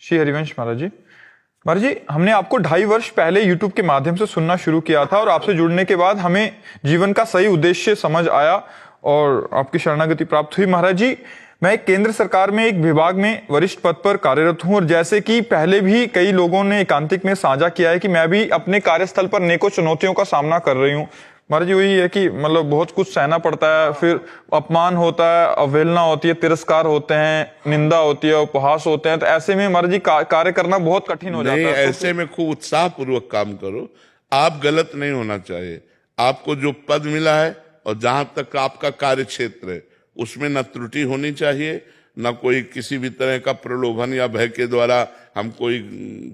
श्री हरिवंश महाराज जी। महाराज जी, हमने आपको 2.5 वर्ष पहले YouTube के माध्यम से सुनना शुरू किया था और आपसे जुड़ने के बाद हमें जीवन का सही उद्देश्य समझ आया और आपकी शरणागति प्राप्त हुई। महाराज जी, मैं एक केंद्र सरकार में एक विभाग में वरिष्ठ पद पर कार्यरत हूं और जैसे कि पहले भी कई लोगों ने एकांतिक में साझा किया है कि मैं भी अपने कार्यस्थल पर नेकों चुनौतियों का सामना कर रही हूं। महाराज जी, वही है कि मतलब बहुत कुछ सहना पड़ता है, फिर अपमान होता है, अवहेलना होती है, तिरस्कार होते हैं, निंदा होती है, उपहास होते हैं। तो ऐसे में महाराज जी कार्य करना बहुत कठिन हो जाता है। ऐसे में खूब उत्साह पूर्वक काम करो। आप गलत नहीं होना चाहिए। आपको जो पद मिला है और जहां तक आपका कार्य क्षेत्र है उसमें न त्रुटि होनी चाहिए, न कोई किसी भी तरह का प्रलोभन या भय के द्वारा हम कोई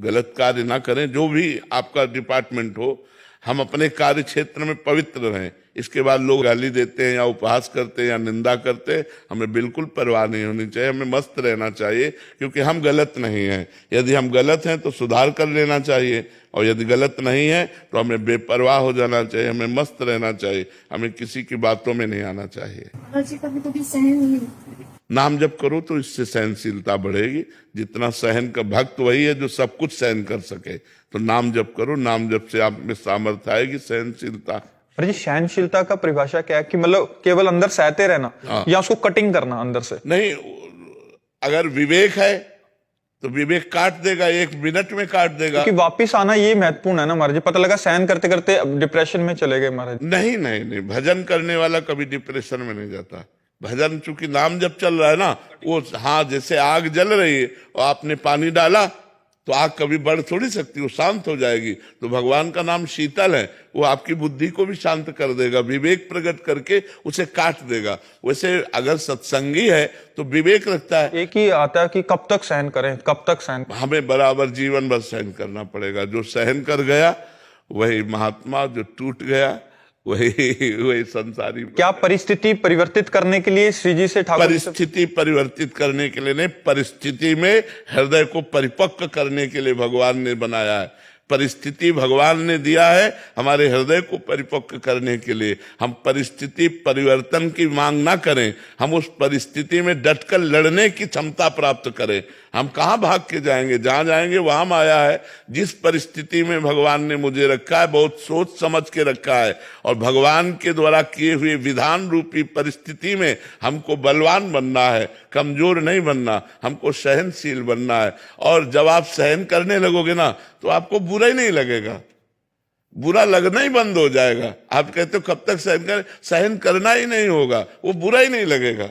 गलत कार्य ना करें। जो भी आपका डिपार्टमेंट हो, हम अपने कार्य क्षेत्र में पवित्र रहें। इसके बाद लोग गाली देते हैं या उपहास करते हैं या निंदा करते हैं, हमें बिल्कुल परवाह नहीं होनी चाहिए। हमें मस्त रहना चाहिए क्योंकि हम गलत नहीं हैं। यदि हम गलत हैं तो सुधार कर लेना चाहिए और यदि गलत नहीं है तो हमें बेपरवाह हो जाना चाहिए, हमें मस्त रहना चाहिए, हमें किसी की बातों में नहीं आना चाहिए। नाम जप करो तो इससे सहनशीलता बढ़ेगी। जितना सहन का भक्त वही है जो सब कुछ सहन कर सके। तो नाम जप करो, नाम जप से आप में सामर्थ्य आएगी, सहनशीलता। जी, सहनशीलता का परिभाषा क्या है कि मतलब केवल अंदर सहते रहना या उसको कटिंग करना अंदर से? नहीं, अगर विवेक है तो विवेक काट देगा, 1 मिनट में काट देगा। कि वापिस आना ये महत्वपूर्ण है ना महाराज जी। पता लगा सहन करते करते डिप्रेशन में चले गए महाराज। नहीं नहीं नहीं, भजन करने वाला कभी डिप्रेशन में नहीं जाता। भजन चूंकि नाम जब चल रहा है ना, वो हाँ जैसे आग जल रही है और आपने पानी डाला तो आग कभी बढ़ थोड़ी सकती, वो शांत हो जाएगी। तो भगवान का नाम शीतल है, वो आपकी बुद्धि को भी शांत कर देगा, विवेक प्रकट करके उसे काट देगा। वैसे अगर सत्संगी है तो विवेक रखता है। एक ही आता है कि कब तक सहन करें, कब तक सहन। हमें बराबर जीवन भर सहन करना पड़ेगा। जो सहन कर गया वही महात्मा, जो टूट गया वही संसारी। क्या परिस्थिति परिवर्तित करने के लिए श्री जी से ठाकुर? परिस्थिति परिवर्तित करने के लिए नहीं, परिस्थिति में हृदय को परिपक्व करने के लिए भगवान ने बनाया है। परिस्थिति भगवान ने दिया है हमारे हृदय को परिपक्व करने के लिए। हम परिस्थिति परिवर्तन की मांग ना करें, हम उस परिस्थिति में डटकर लड़ने की क्षमता प्राप्त करें। हम कहाँ भाग के जाएंगे, जहां जाएंगे वहां माया है। जिस परिस्थिति में भगवान ने मुझे रखा है, बहुत सोच समझ के रखा है और भगवान के द्वारा किए हुए विधान रूपी परिस्थिति में हमको बलवान बनना है, कमजोर नहीं बनना, हमको सहनशील बनना है। और जब आप सहन करने लगोगे ना तो आपको बुरा ही नहीं लगेगा, बुरा लगना ही बंद हो जाएगा। आप कहते हो कब तक सहन करें, सहन करना ही नहीं होगा, वो बुरा ही नहीं लगेगा।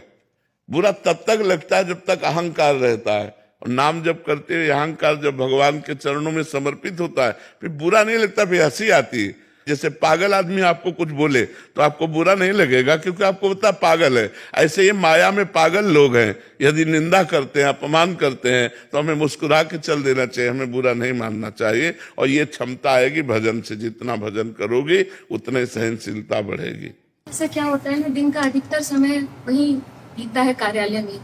बुरा तब तक लगता है जब तक अहंकार रहता है। और नाम जब करते हुए अहंकार जब भगवान के चरणों में समर्पित होता है फिर बुरा नहीं लगता, फिर हंसी आती है। जैसे पागल आदमी आपको कुछ बोले तो आपको बुरा नहीं लगेगा क्योंकि आपको पता पागल है। ऐसे ये माया में पागल लोग हैं, यदि निंदा करते हैं, अपमान करते हैं तो हमें मुस्कुरा के चल देना चाहिए, हमें बुरा नहीं मानना चाहिए। और ये क्षमता आएगी भजन से। जितना भजन करोगे उतने सहनशीलता बढ़ेगी। ऐसा क्या होता है ना, दिन का अधिकतर समय वही बीतता है कार्यालय में,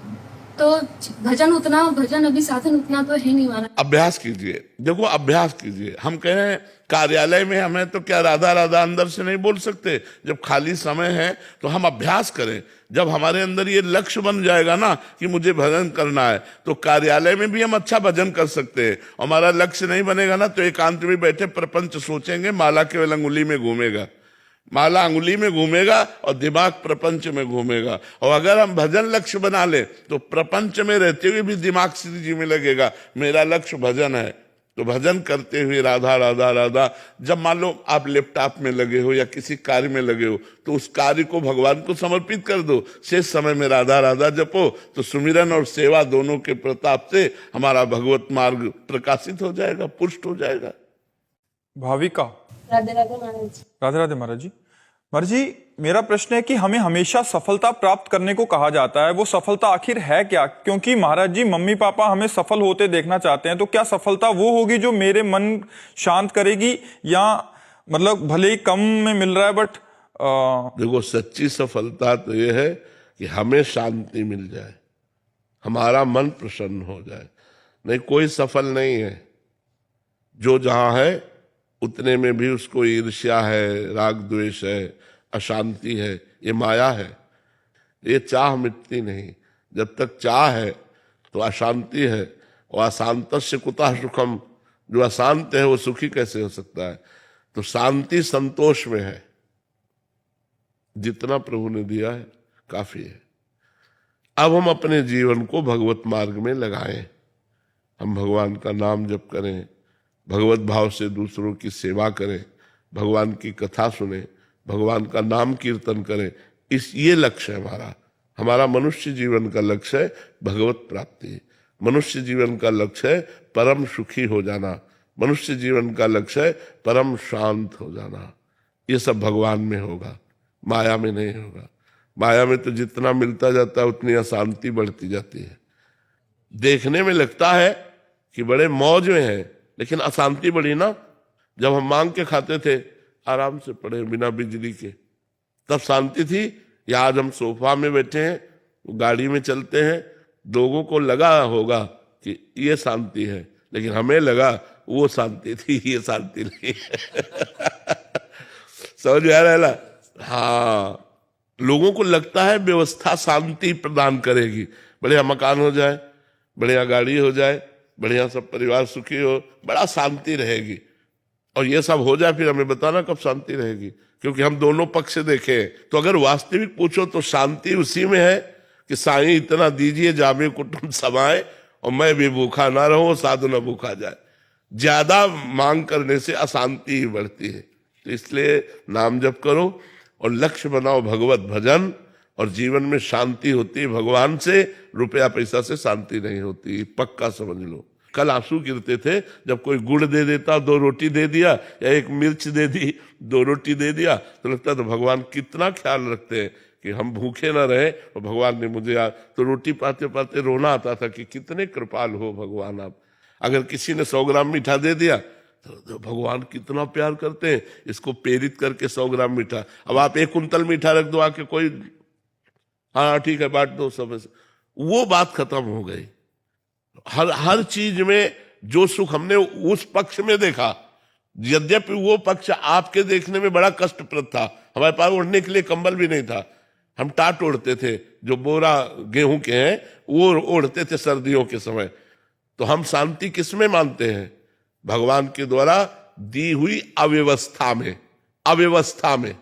तो भजन अभी साधन उतना तो है नहीं हमारा। अभ्यास कीजिए, देखो अभ्यास कीजिए। हम कह रहे हैं कार्यालय में हमें तो क्या राधा राधा अंदर से नहीं बोल सकते। जब खाली समय है तो हम अभ्यास करें। जब हमारे अंदर ये लक्ष्य बन जाएगा ना कि मुझे भजन करना है तो कार्यालय में भी हम अच्छा भजन कर सकते हैं। हमारा लक्ष्य नहीं बनेगा ना तो एकांत में बैठे प्रपंच सोचेंगे, माला केवल अंगुली में घूमेगा, माला अंगुली में घूमेगा और दिमाग प्रपंच में घूमेगा। और अगर हम भजन लक्ष्य बना ले तो प्रपंच में रहते हुए भी दिमाग श्री जी में लगेगा, मेरा लक्ष्य भजन है। तो भजन करते हुए राधा राधा राधा, जब मान लो आप लैपटॉप में लगे हो या किसी कार्य में लगे हो तो उस कार्य को भगवान को समर्पित कर दो। शेष समय में राधा राधा जपो तो सुमिरन और सेवा दोनों के प्रताप से हमारा भगवत मार्ग प्रकाशित हो जाएगा, पुष्ट हो जाएगा। भाविका। राधे राधे महाराज। राधे राधे महाराज जी। महाराज जी, मेरा प्रश्न है कि हमें हमेशा सफलता प्राप्त करने को कहा जाता है, वो सफलता आखिर है क्या? क्योंकि महाराज जी मम्मी पापा हमें सफल होते देखना चाहते हैं, तो क्या सफलता वो होगी जो मेरे मन शांत करेगी या मतलब भले ही कम में मिल रहा है बट देखो सच्ची सफलता तो ये है कि हमें शांति मिल जाए, हमारा मन प्रसन्न हो जाए। नहीं, कोई सफल नहीं है। जो जहां है उतने में भी उसको ईर्ष्या है, राग द्वेष है, अशांति है, ये माया है। ये चाह मिटती नहीं। जब तक चाह है तो अशांति है और अशांतस्य कुतः सुखम, जो अशांत है वो सुखी कैसे हो सकता है। तो शांति संतोष में है, जितना प्रभु ने दिया है काफी है। अब हम अपने जीवन को भगवत मार्ग में लगाएं, हम भगवान का नाम जप करें, भगवत भाव से दूसरों की सेवा करें, भगवान की कथा सुने, भगवान का नाम कीर्तन करें। ये लक्ष्य है हमारा। हमारा मनुष्य जीवन का लक्ष्य है भगवत प्राप्ति, मनुष्य जीवन का लक्ष्य है परम सुखी हो जाना, मनुष्य जीवन का लक्ष्य है परम शांत हो जाना। ये सब भगवान में होगा, माया में नहीं होगा। माया में तो जितना मिलता जाता है उतनी अशांति बढ़ती जाती है। देखने में लगता है कि बड़े मौज में है, लेकिन अशांति बढ़ी ना। जब हम मांग के खाते थे आराम से पड़े बिना बिजली के, तब शांति थी। या आज हम सोफा में बैठे हैं, गाड़ी में चलते हैं, लोगों को लगा होगा कि ये शांति है, लेकिन हमें लगा वो शांति थी, ये शांति नहीं समझ में आ रहा है ना। हाँ, लोगों को लगता है व्यवस्था शांति प्रदान करेगी, बढ़िया मकान हो जाए, बढ़िया गाड़ी हो जाए, बढ़िया सब परिवार सुखी हो, बड़ा शांति रहेगी। और ये सब हो जाए फिर हमें बताना कब शांति रहेगी, क्योंकि हम दोनों पक्ष देखें। तो अगर वास्तविक पूछो तो शांति उसी में है कि साईं इतना दीजिए जामे कुटुंब समाए और मैं भी भूखा ना रहूं, साधु न भूखा जाए। ज्यादा मांग करने से अशांति ही बढ़ती है। तो इसलिए नाम जप करो और लक्ष्य बनाओ भगवत भजन, और जीवन में शांति होती है भगवान से, रुपया पैसा से शांति नहीं होती, पक्का समझ लो। कल आंसू गिरते थे जब कोई गुड़ दे देता, 2 रोटी दे दिया, या 1 मिर्च दे दी, 2 रोटी दे दिया, तो लगता तो भगवान कितना ख्याल रखते हैं कि हम भूखे ना रहे। और भगवान ने मुझे तो रोटी पाते पाते रोना आता था कि कितने कृपाल हो भगवान आप। अगर किसी ने 100 ग्राम मीठा दे दिया तो भगवान कितना प्यार करते हैं, इसको प्रेरित करके 100 ग्राम मीठा। अब आप 1 कुंतल मीठा रख दो आके, कोई हाँ ठीक है बांट दो सब, वो बात खत्म हो गई। हर चीज में जो सुख हमने उस पक्ष में देखा, यद्यपि वो पक्ष आपके देखने में बड़ा कष्टप्रद था। हमारे पास ओढ़ने के लिए कंबल भी नहीं था, हम टाट ओढ़ते थे, जो बोरा गेहूं के हैं वो ओढ़ते थे सर्दियों के समय। तो हम शांति किसमें मानते हैं? भगवान के द्वारा दी हुई अव्यवस्था में, अव्यवस्था में,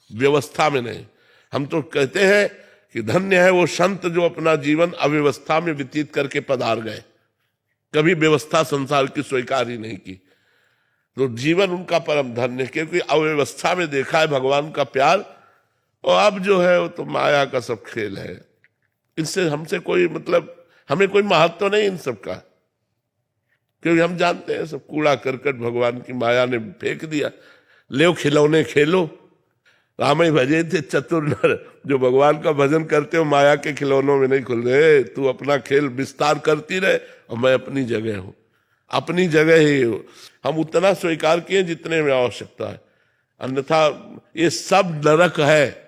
व्यवस्था में नहीं। हम तो कहते हैं कि धन्य है वो संत जो अपना जीवन अव्यवस्था में व्यतीत करके पधार गए, कभी व्यवस्था संसार की स्वीकार ही नहीं की। तो जीवन उनका परम धन्य, क्योंकि अव्यवस्था में देखा है भगवान का प्यार। और अब जो है वो तो माया का सब खेल है, इससे हमसे कोई मतलब, हमें कोई महत्व नहीं इन सब का, क्योंकि हम जानते हैं सब कूड़ा करकट भगवान की माया ने फेंक दिया। ले खिलौने खेलो, राम ही भजे थे चतुर नर, जो भगवान का भजन करते हो माया के खिलौनों में नहीं खुल रहे। तू अपना खेल विस्तार करती रहे और मैं अपनी जगह हूं, अपनी जगह ही हूं। हम उतना स्वीकार किए जितने में आवश्यकता है, अन्यथा ये सब नरक है।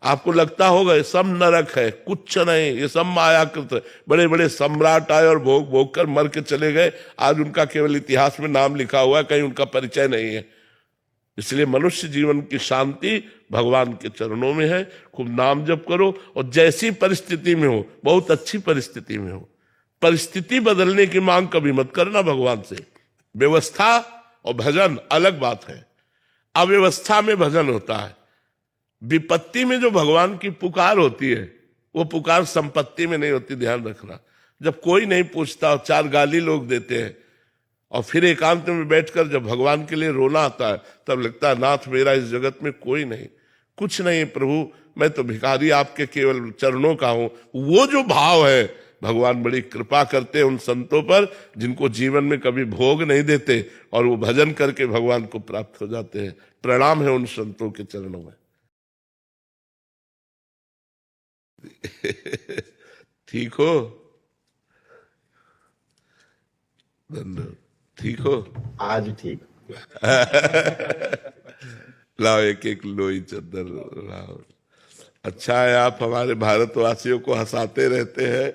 आपको लगता होगा ये सब नरक है, कुछ नहीं, ये सब मायाकृत है। बड़े बड़े सम्राट आए और भोग भोग कर मर के चले गए, आज उनका केवल इतिहास में नाम लिखा हुआ है, कहीं उनका परिचय नहीं है। इसलिए मनुष्य जीवन की शांति भगवान के चरणों में है। खूब नाम जप करो, और जैसी परिस्थिति में हो, बहुत अच्छी परिस्थिति में हो, परिस्थिति बदलने की मांग कभी मत करना भगवान से। व्यवस्था और भजन अलग बात है, अव्यवस्था में भजन होता है। विपत्ति में जो भगवान की पुकार होती है वो पुकार संपत्ति में नहीं होती, ध्यान रखना। जब कोई नहीं पूछता और 4 गाली लोग देते हैं, और फिर एकांत में बैठकर जब भगवान के लिए रोना आता है, तब लगता है नाथ मेरा इस जगत में कोई नहीं, कुछ नहीं प्रभु, मैं तो भिखारी आपके केवल चरणों का हूं। वो जो भाव है, भगवान बड़ी कृपा करते हैं उन संतों पर जिनको जीवन में कभी भोग नहीं देते, और वो भजन करके भगवान को प्राप्त हो जाते हैं। प्रणाम है उन संतों के चरणों में। ठीक हो? धन्यवाद। ठीक हो? आज ठीक। लाओ एक लोई चद्दर लाओ। अच्छा है आप हमारे भारतवासियों को हंसाते रहते हैं,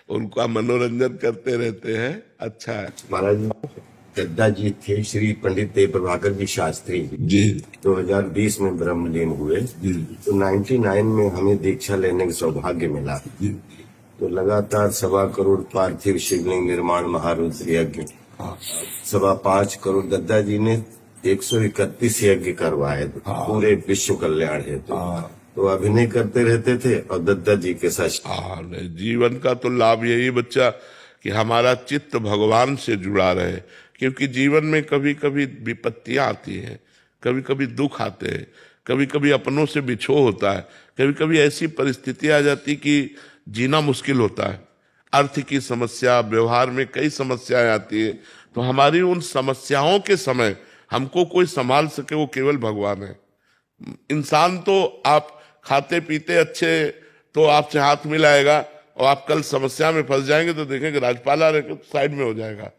उनका मनोरंजन करते रहते हैं, अच्छा है। महाराज दद्दा जी थे श्री पंडित देव प्रभाकर जी शास्त्री जी, 2020 में ब्रह्मलीन हुए। तो 99 में हमें दीक्षा लेने का सौभाग्य मिला। तो लगातार 1.25 करोड़ पार्थिव शिवलिंग निर्माण महारुद्र यज्ञ, 5.25 करोड़ दद्दा जी ने 131 यज्ञ करवाए पूरे विश्व कल्याण हेतु। तो अभिनय करते रहते थे और दद्दा जी के साथ। नहीं, जीवन का तो लाभ यही बच्चा कि हमारा चित्त भगवान से जुड़ा रहे, क्योंकि जीवन में कभी कभी विपत्तियां आती हैं, कभी कभी दुख आते हैं, कभी कभी अपनों से बिछो होता है, कभी कभी ऐसी परिस्थिति आ जाती कि जीना मुश्किल होता है, अर्थ की समस्या, व्यवहार में कई समस्याएं आती है। तो हमारी उन समस्याओं के समय हमको कोई संभाल सके वो केवल भगवान है। इंसान तो आप खाते पीते अच्छे तो आपसे हाथ मिलाएगा, और आप कल समस्या में फंस जाएंगे तो देखेंगे राजपाल आ रहे साइड में हो जाएगा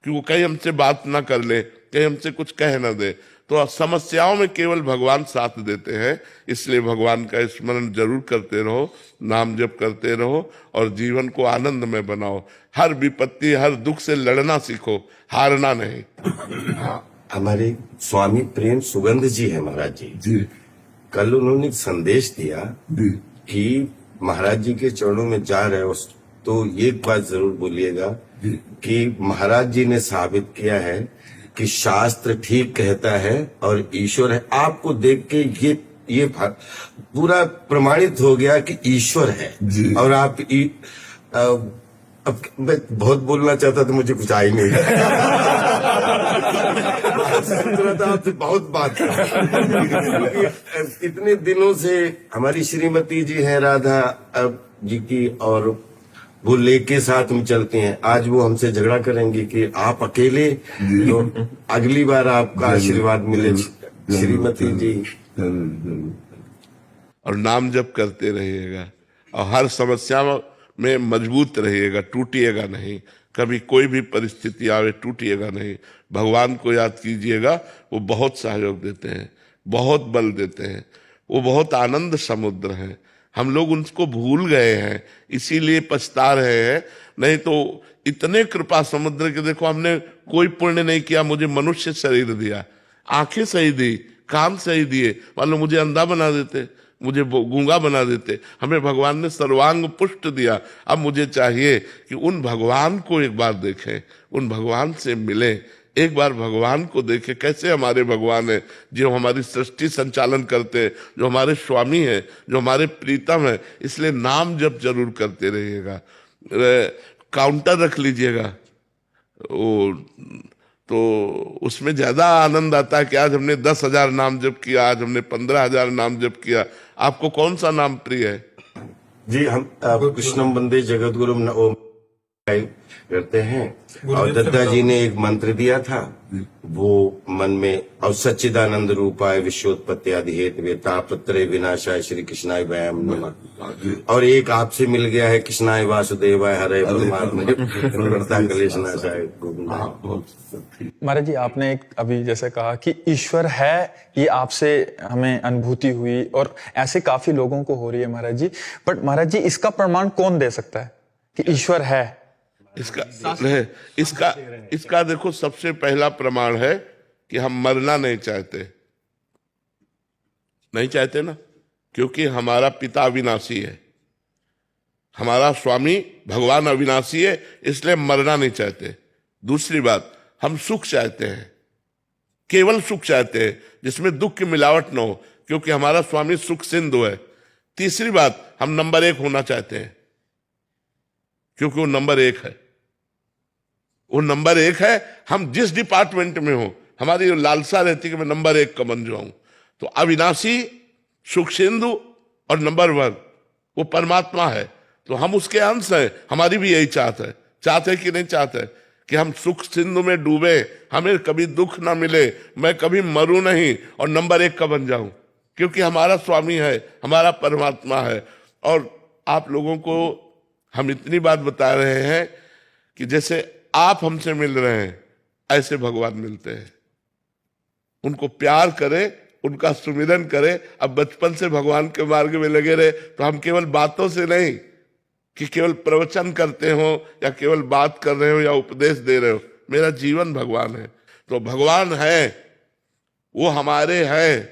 कि वो कहीं हमसे बात ना कर ले, कहीं हमसे कुछ कह ना दे। तो समस्याओं में केवल भगवान साथ देते हैं। इसलिए भगवान का स्मरण जरूर करते रहो, नाम जप करते रहो और जीवन को आनंद में बनाओ। हर विपत्ति, हर दुख से लड़ना सीखो, हारना नहीं। हमारे स्वामी प्रेम सुगंध जी है महाराज जी, कल उन्होंने एक संदेश दिया कि महाराज जी के चरणों में जा रहे हो तो एक बात जरूर बोलिएगा कि महाराज जी ने साबित किया है कि शास्त्र ठीक कहता है और ईश्वर है। आपको देख के ये पूरा प्रमाणित हो गया कि ईश्वर है। और आप अब मैं बहुत बोलना चाहता था, मुझे कुछ आ ही नहीं आपसे बहुत बात इतने दिनों से हमारी श्रीमती जी हैं राधा जी की, और वो लेके साथ में चलती हैं। आज वो हमसे झगड़ा करेंगी कि आप अकेले, तो अगली बार आपका आशीर्वाद मिले श्रीमती जी। और नाम जप करते रहिएगा और हर समस्या में मजबूत रहिएगा, टूटिएगा नहीं। कभी कोई भी परिस्थिति आवे टूटिएगा नहीं। भगवान को याद कीजिएगा, वो बहुत सहयोग देते हैं, बहुत बल देते हैं, वो बहुत आनंद समुद्र हैं। हम लोग उनको भूल गए हैं, इसीलिए पछता रहे हैं। नहीं तो इतने कृपा समुद्र के, देखो हमने कोई पुण्य नहीं किया, मुझे मनुष्य शरीर दिया, आंखें सही दी, कान सही दिए, मान लो मुझे अंधा बना देते, मुझे गूंगा बना देते। हमें भगवान ने सर्वांग पुष्ट दिया। अब मुझे चाहिए कि उन भगवान को एक बार देखें, उन भगवान से मिलें, एक बार भगवान को देखें कैसे हमारे भगवान है, जो हमारी सृष्टि संचालन करते हैं, जो हमारे स्वामी हैं, जो हमारे प्रीतम है। इसलिए नाम जप जरूर करते रहिएगा। काउंटर रख लीजिएगा, तो उसमें ज्यादा आनंद आता है कि आज हमने 10,000 नाम जप किया, आज हमने 15,000 नाम जप किया। आपको कौन सा नाम प्रिय है? जी, हम कृष्णम वंदे जगतगुरुम करते हैं। और दद्दा जी ने एक मंत्र दिया था, वो मन में, और सच्चिदानंद रूपाय विश्वोत्पत्ति आदि हेतु तापत्रय विनाशाय श्री कृष्णाय वयम नमः। और एक आपसे मिल गया है, कृष्णाय वासुदेवाय हरे परमात्मा कलेशनाशाय गोविंदाय। महाराज जी, आपने एक अभी जैसे कहा कि ईश्वर है, ये आपसे हमें अनुभूति हुई और ऐसे काफी लोगों को हो रही है महाराज जी। बट महाराज जी, इसका प्रमाण कौन दे सकता है कि ईश्वर है? इसका देखो, सबसे पहला प्रमाण है कि हम मरना नहीं चाहते ना, क्योंकि हमारा पिता अविनाशी है, हमारा स्वामी भगवान अविनाशी है, इसलिए मरना नहीं चाहते। दूसरी बात, हम सुख चाहते हैं, केवल सुख चाहते हैं जिसमें दुख की मिलावट न हो, क्योंकि हमारा स्वामी सुख सिंधु है। तीसरी बात, हम नंबर 1 होना चाहते हैं, क्योंकि वो नंबर 1 है, वो नंबर 1 है। हम जिस डिपार्टमेंट में हो, हमारी लालसा रहती है कि मैं नंबर 1 का बन जाऊं। तो अविनाशी, सुख सिंधु और नंबर 1 वो परमात्मा है, तो हम उसके अंश हैं। हमारी भी यही चाहते कि नहीं चाहते कि हम सुख सिंधु में डूबे, हमें कभी दुख ना मिले, मैं कभी मरूं नहीं और नंबर 1 का बन जाऊं, क्योंकि हमारा स्वामी है, हमारा परमात्मा है। और आप लोगों को हम इतनी बात बता रहे हैं कि जैसे आप हमसे मिल रहे हैं, ऐसे भगवान मिलते हैं। उनको प्यार करें, उनका सुमिरन करें। अब बचपन से भगवान के मार्ग में लगे रहे तो हम केवल बातों से नहीं कि केवल प्रवचन करते हो या केवल बात कर रहे हो या उपदेश दे रहे हो। मेरा जीवन भगवान है। तो भगवान है, वो हमारे हैं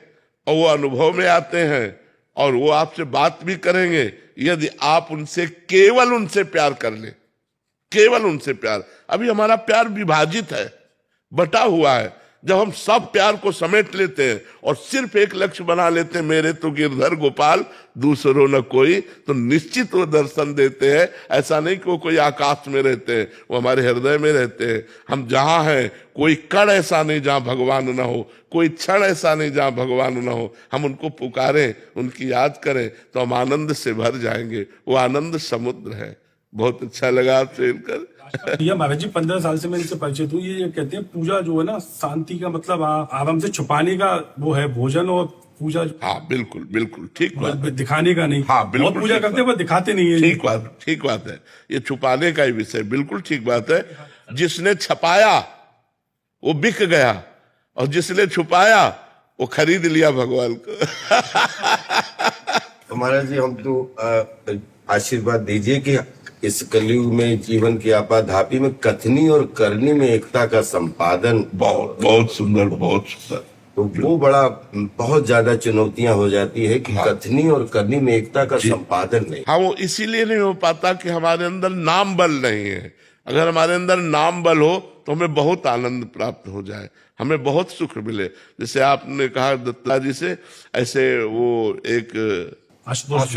और वो अनुभव में आते हैं और वो आपसे बात भी करेंगे। यदि आप उनसे केवल उनसे प्यार कर ले, केवल उनसे प्यार, अभी हमारा प्यार विभाजित है, बटा हुआ है। जब हम सब प्यार को समेट लेते हैं और सिर्फ एक लक्ष्य बना लेते हैं, मेरे तो गिरधर गोपाल दूसरों न कोई, तो निश्चित वो दर्शन देते हैं। ऐसा नहीं कि वो कोई आकाश में रहते हैं, वो हमारे हृदय में रहते हैं। हम जहां हैं, कोई कण ऐसा नहीं जहां भगवान न हो, कोई क्षण ऐसा नहीं जहां भगवान न हो। हम उनको पुकारें, उनकी याद करें, तो हम आनंद से भर जाएंगे। वो आनंद समुद्र है। बहुत अच्छा लगा आपसे मिलकर। ये महाराज जी 15 साल से मैं इनसे परिचित हूँ। ये कहते हैं पूजा जो है ना, शांति का मतलब आराम से छुपाने का वो है भोजन, और पूजा हाँ बिल्कुल बिल्कुल ठीक बात है। दिखाने का नहीं। हाँ बिल्कुल बहुत पूजा ठीक करते हैं पर दिखाते नहीं है। ठीक बात है। ये छुपाने का ही विषय, बिल्कुल ठीक बात है। जिसने छपाया वो बिक गया, और जिसने छुपाया वो खरीद लिया भगवान को। तो महाराज जी, हम तो आशीर्वाद दीजिए कि इस कलयुग में जीवन की आपाधापी में कथनी और करनी में एकता का संपादन बहुत बहुत सुंदर, बहुत सुंदर। तो वो बड़ा बहुत ज्यादा चुनौतियां हो जाती है कि कथनी और करनी में एकता का संपादन नहीं। हाँ, वो इसीलिए नहीं हो पाता कि हमारे अंदर नाम बल नहीं है। अगर हमारे अंदर नाम बल हो तो हमें बहुत आनंद प्राप्त हो जाए, हमें बहुत सुख मिले। जैसे आपने कहा दत्ता जी से, ऐसे वो एक आशुतोष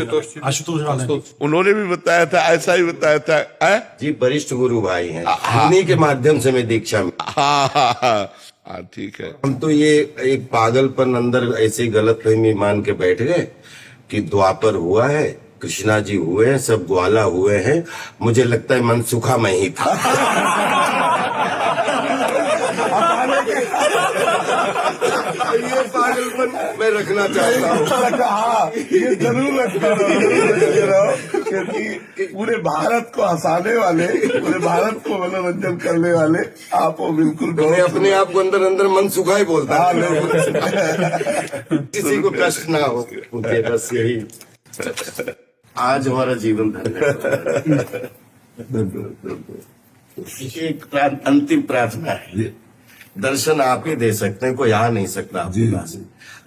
उन्होंने भी बताया था, ऐसा ही बताया था। जी वरिष्ठ गुरु भाई हैं, उन्हीं के माध्यम से मैं दीक्षा में। हाँ ठीक है। हम तो ये एक पागलपन अंदर ऐसे गलतफहमी मान के बैठ गए कि द्वापर हुआ है, कृष्णा जी हुए हैं, सब ग्वाला हुए हैं। मुझे लगता है मनसुखा मैं ही था। ये पागलपन मैं रखना चाहता हूँ। ये जरूर रखना, क्योंकि पूरे भारत को हंसाने वाले, पूरे भारत को मनोरंजन करने वाले आप हो। बिल्कुल, मैं अपने आप को अंदर अंदर मनसुखा ही बोलता हूँ। किसी को कष्ट ना हो, मुझे बस यही आज हमारा जीवन धन्य। एक अंतिम प्रार्थना है, दर्शन आप ही दे सकते हैं, कोई आ नहीं सकता आपके पास।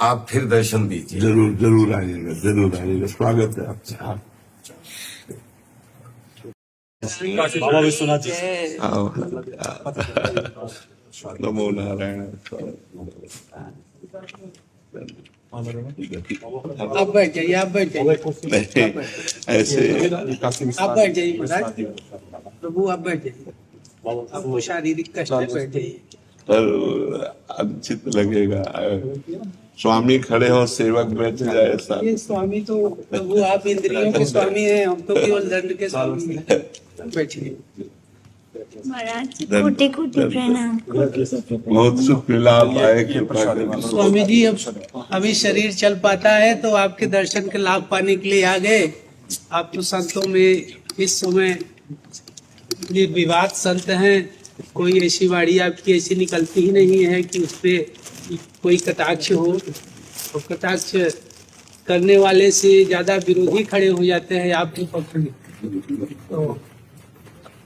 आप फिर दर्शन दीजिए। जरूर जरूर आइएगा, जरूर आइएगा। स्वागत है आपका। बाबा विश्वनाथ जी। नमो नारायण। आप बैठ जाइए, आप बैठ जाइए, ऐसे आप बैठ जाइए महाराज। प्रभु आप बैठ जाइए, आपको शारीरिक कष्ट है, बैठ जाइए। अनुचित लगेगा। स्वामी खड़े हो, सेवक बैठ जाए। ऐसा ये स्वामी तो प्रभु आप इंद्रियों के स्वामी हैं, हम तो केवल दंड के स्वामी हैं। बैठिए महाराज कोटि कोटि प्रणाम। बहुत सुख मिला आप आए के। स्वामी जी अब अभी शरीर चल पाता है तो आपके दर्शन के लाभ पाने के लिए आ गए। आप तो संतों में इस समय निर्विवाद संत हैं, कोई ऐसी वाणी आपकी ऐसी निकलती ही नहीं है कि उसपे कोई कटाक्ष हो। और कटाक्ष करने वाले से ज्यादा विरोधी खड़े हो जाते हैं आपके पक्ष में। तो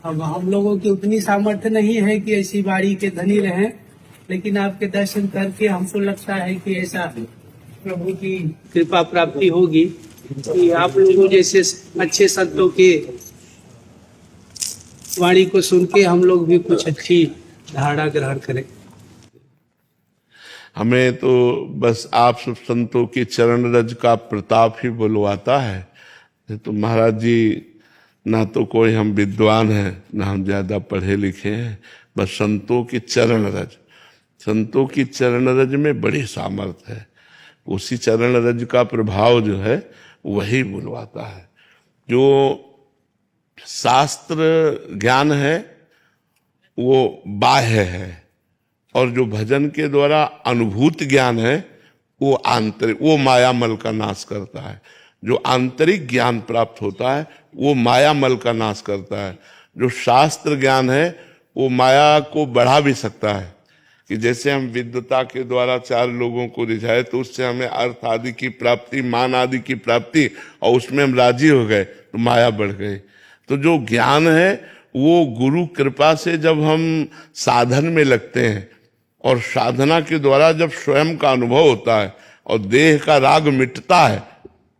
अब हम लोगों की उतनी सामर्थ्य नहीं है कि ऐसी वाणी के धनी रहें, लेकिन आपके दर्शन करके हमको लगता है कि ऐसा प्रभु की कृपा प्राप्ति होगी कि आप लोगों जैसे अच्छे संतों के वाणी को सुन के हम लोग भी कुछ अच्छी धारणा ग्रहण करें। हमें तो बस आप सब संतों के चरण रज का प्रताप ही बुलवाता है। तो महाराज जी, ना तो कोई हम विद्वान हैं, ना हम ज्यादा पढ़े लिखे हैं, बस संतों की चरण रज, संतों की चरण रज में बड़ी सामर्थ्य है। उसी चरण रज का प्रभाव जो है वही बुलवाता है। जो शास्त्र ज्ञान है वो बाह्य है, और जो भजन के द्वारा अनुभूत ज्ञान है वो आंतरिक, वो मायामल का नाश करता है। जो आंतरिक ज्ञान प्राप्त होता है वो मायामल का नाश करता है। जो शास्त्र ज्ञान है वो माया को बढ़ा भी सकता है, कि जैसे हम विद्वता के द्वारा 4 लोगों को रिझाए तो उससे हमें अर्थ आदि की प्राप्ति, मान आदि की प्राप्ति, और उसमें हम राजी हो गए तो माया बढ़ गई। तो जो ज्ञान है वो गुरु कृपा से जब हम साधन में लगते हैं, और साधना के द्वारा जब स्वयं का अनुभव होता है और देह का राग मिटता है,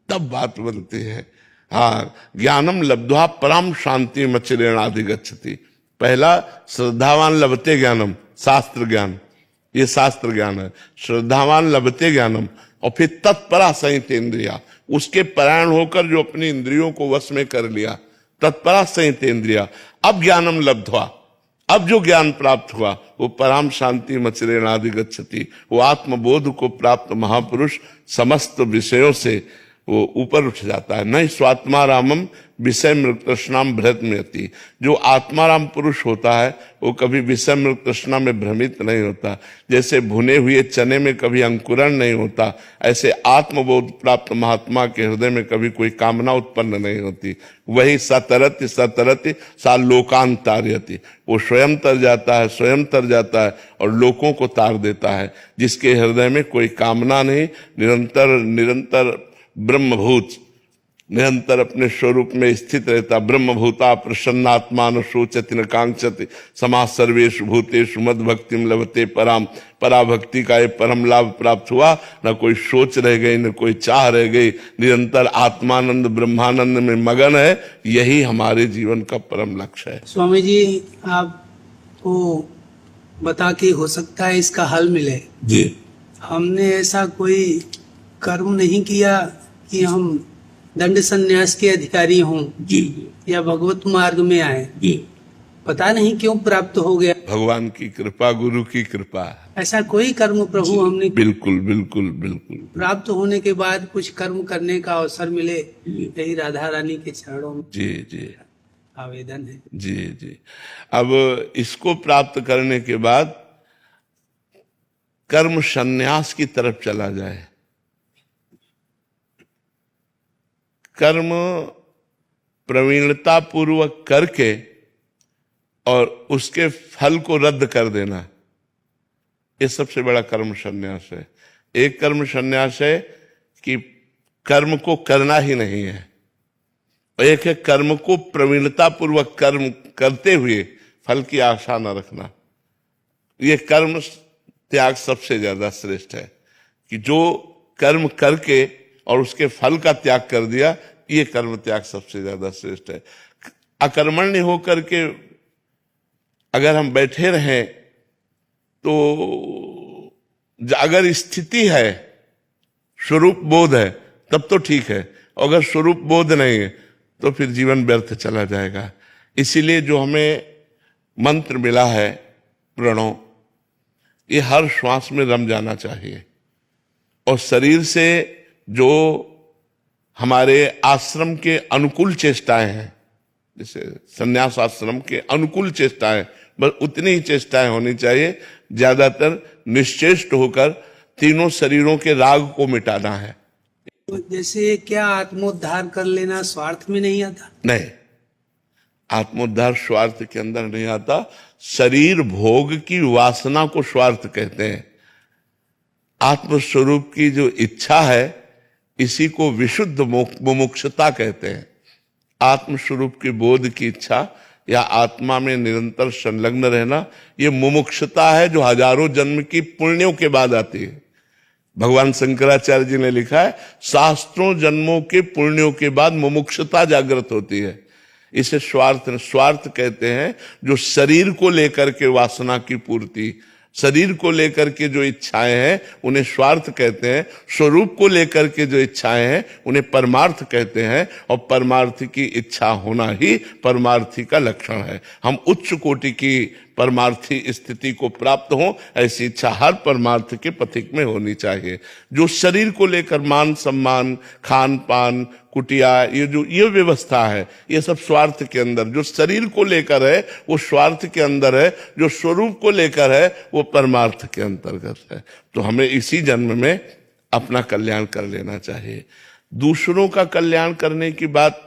तब बात बनती है। हाँ, ज्ञानम लब्ध्वा परम शांति मचिरेणाधिगच्छति। पहला श्रद्धावान लभते ज्ञानम, शास्त्र ज्ञान, ये शास्त्र ज्ञान है। श्रद्धावान लभते ज्ञानम, और फिर तत्परा संयत इंद्रिया, उसके परायण होकर जो अपनी इंद्रियों को वश में कर लिया, तत्परा संयत इंद्रिया। अब ज्ञानम लब्ध्वा, अब जो ज्ञान प्राप्त हुआ वो परम शांति मचिरेणाधिगच्छति, वो आत्मबोध को प्राप्त महापुरुष समस्त विषयों से वो ऊपर उठ जाता है। नहीं स्वात्मारामम विषय मृग तृष्णाम भ्रमयति, जो आत्माराम पुरुष होता है वो कभी विषय मृग तृष्णा में भ्रमित नहीं होता। जैसे भुने हुए चने में कभी अंकुरण नहीं होता, ऐसे आत्मबोध प्राप्त महात्मा के हृदय में कभी कोई कामना उत्पन्न नहीं होती। वही सतरति सतरति सा लोकान तारयति, वो स्वयं तर जाता है, स्वयं तर जाता है और लोगों को तार देता है। जिसके हृदय में कोई कामना नहीं, निरंतर निरंतर ब्रह्मभूत, निरंतर अपने स्वरूप में स्थित रहता। ब्रह्मभूता प्रसन्नात्मान शोचति न कांक्षति, समाज सर्वेषु भूतेषु मद भक्तिम लभते पराम। पराभक्ति का ये परम लाभ प्राप्त हुआ, न कोई सोच रह गई, न कोई चाह रह गई, निरंतर आत्मानंद ब्रह्मानंद में मगन है। यही हमारे जीवन का परम लक्ष्य है। स्वामी जी, आपको बता के हो सकता है इसका हल मिले। जी, हमने ऐसा कोई कर्म नहीं किया कि हम दंड संन्यास के अधिकारी हों जी, या भगवत मार्ग में आए, जी। पता नहीं क्यों प्राप्त हो गया। भगवान की कृपा, गुरु की कृपा। ऐसा कोई कर्म प्रभु हमने बिल्कुल बिल्कुल बिल्कुल। प्राप्त होने के बाद कुछ कर्म करने का अवसर मिले, यही राधा रानी के चरणों में जी जी आवेदन है। जी जी। अब इसको प्राप्त करने के बाद कर्म संन्यास की तरफ चला जाए। कर्म प्रवीणता पूर्वक करके और उसके फल को रद्द कर देना, ये सबसे बड़ा कर्म संन्यास है। एक कर्म संन्यास है कि कर्म को करना ही नहीं है, और एक है कर्म को प्रवीणता पूर्वक कर्म करते हुए फल की आशा न रखना। ये कर्म त्याग सबसे ज्यादा श्रेष्ठ है, कि जो कर्म करके और उसके फल का त्याग कर दिया, ये कर्म त्याग सबसे ज्यादा श्रेष्ठ है। अकर्मण्य होकर के अगर हम बैठे रहें तो अगर स्थिति है, स्वरूप बोध है, तब तो ठीक है। अगर स्वरूप बोध नहीं है तो फिर जीवन व्यर्थ चला जाएगा। इसीलिए जो हमें मंत्र मिला है प्रणव, ये हर श्वास में रम जाना चाहिए। और शरीर से जो हमारे आश्रम के अनुकूल चेष्टाएं हैं, जैसे संन्यास आश्रम के अनुकूल चेष्टाएं, बस उतनी ही चेष्टाएं होनी चाहिए। ज्यादातर निश्चेष्ट होकर तीनों शरीरों के राग को मिटाना है। तो जैसे क्या आत्मोद्धार कर लेना स्वार्थ में नहीं आता? नहीं, आत्मोद्धार स्वार्थ के अंदर नहीं आता। शरीर भोग की वासना को स्वार्थ कहते हैं। आत्मस्वरूप की जो इच्छा है, इसी को विशुद्ध मुमुक्षुता कहते हैं। आत्मस्वरूप के बोध की इच्छा या आत्मा में निरंतर संलग्न रहना, ये मुमुक्षुता है जो हजारों जन्म की पुण्यों के बाद आती है। भगवान शंकराचार्य जी ने लिखा है, शास्त्रों जन्मों के पुण्यों के बाद मुमुक्षुता जागृत होती है। इसे स्वार्थ कहते हैं। जो शरीर को लेकर के वासना की पूर्ति, शरीर को लेकर के जो इच्छाएं हैं उन्हें स्वार्थ कहते हैं। स्वरूप को लेकर के जो इच्छाएं हैं उन्हें परमार्थ कहते हैं। और परमार्थ की इच्छा होना ही परमार्थी का लक्षण है। हम उच्च कोटि की परमार्थी स्थिति को प्राप्त हो, ऐसी इच्छा हर परमार्थ के पथिक में होनी चाहिए। जो शरीर को लेकर मान सम्मान, खान पान, कुटिया, ये व्यवस्था है, ये सब स्वार्थ के अंदर। जो शरीर को लेकर है वो स्वार्थ के अंदर है, जो स्वरूप को लेकर है वो परमार्थ के अंतर्गत है। तो हमें इसी जन्म में अपना कल्याण कर लेना चाहिए। दूसरों का कल्याण करने की बात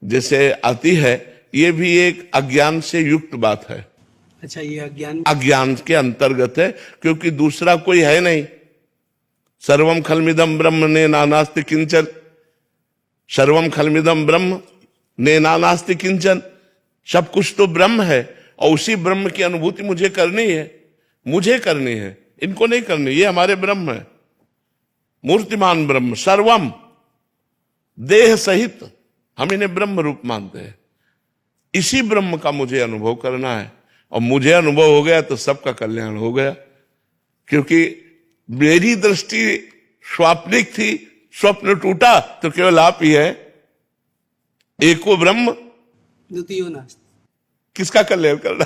जैसे आती है, ये भी एक अज्ञान से युक्त बात है। अच्छा, ये अज्ञान के अंतर्गत है, क्योंकि दूसरा कोई है नहीं। सर्वम खलमिदम ब्रह्म ने नानास्ति किंचन, सर्वम खलमिदम ब्रह्म ने नानास्ति किंचन, सब कुछ तो ब्रह्म है और उसी ब्रह्म की अनुभूति मुझे करनी है, इनको नहीं करनी। ये हमारे ब्रह्म है, मूर्तिमान ब्रह्म, सर्वम, देह सहित हम इन्हें ब्रह्म रूप मानते हैं। इसी ब्रह्म का मुझे अनुभव करना है, और मुझे अनुभव हो गया तो सबका कल्याण हो गया। क्योंकि मेरी दृष्टि स्वाप्निक थी, स्वप्न टूटा तो केवल आप ही है। एको ब्रह्म द्वितीयो नास्ति। किसका कल्याण करना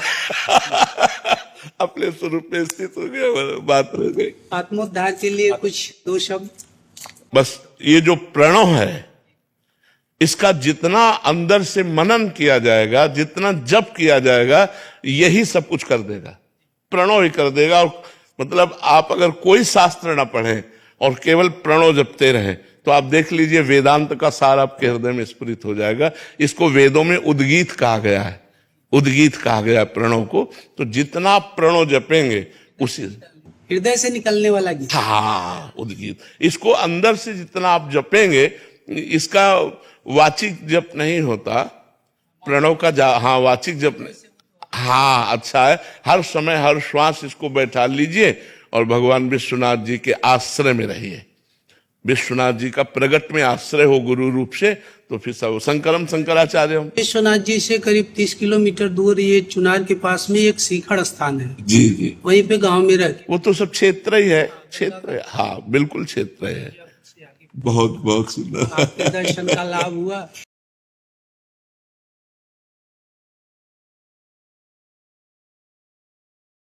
अपने स्वरूप में स्थित हो गया, बात हो गई। आत्मोद्धार के लिए कुछ 2 शब्द। बस ये जो प्रणव है, इसका जितना अंदर से मनन किया जाएगा, जितना जप किया जाएगा, यही सब कुछ कर देगा, प्रणव ही कर देगा। और मतलब आप अगर कोई शास्त्र ना पढ़ें और केवल प्रणव जपते रहें तो आप देख लीजिए वेदांत का सार आपके हृदय में स्फुरित हो जाएगा। इसको वेदों में उद्गीत कहा गया है, उद्गीत कहा गया है प्रणव को। तो जितना आप प्रणव जपेंगे उसी हृदय से निकलने वाला गीत। हाँ, उद्गीत। इसको अंदर से जितना आप जपेंगे, इसका वाचिक जप नहीं होता, प्रणव का हाँ वाचिक जप नहीं। हाँ, अच्छा है। हर समय हर श्वास इसको बैठा लीजिए और भगवान विश्वनाथ जी के आश्रय में रहिए। विश्वनाथ जी का प्रगट में आश्रय हो गुरु रूप से, तो फिर सब शंकरम शंकराचार्य। विश्वनाथ जी से करीब 30 किलोमीटर दूर ये चुनार के पास में एक सीखड़ स्थान है। जी जी, वहीं पे गांव में रह। वो तो सब क्षेत्र ही है, क्षेत्र है। हाँ, बिल्कुल क्षेत्र है। बहुत बहुत सुंदर। आपके दर्शन का लाभ हुआ।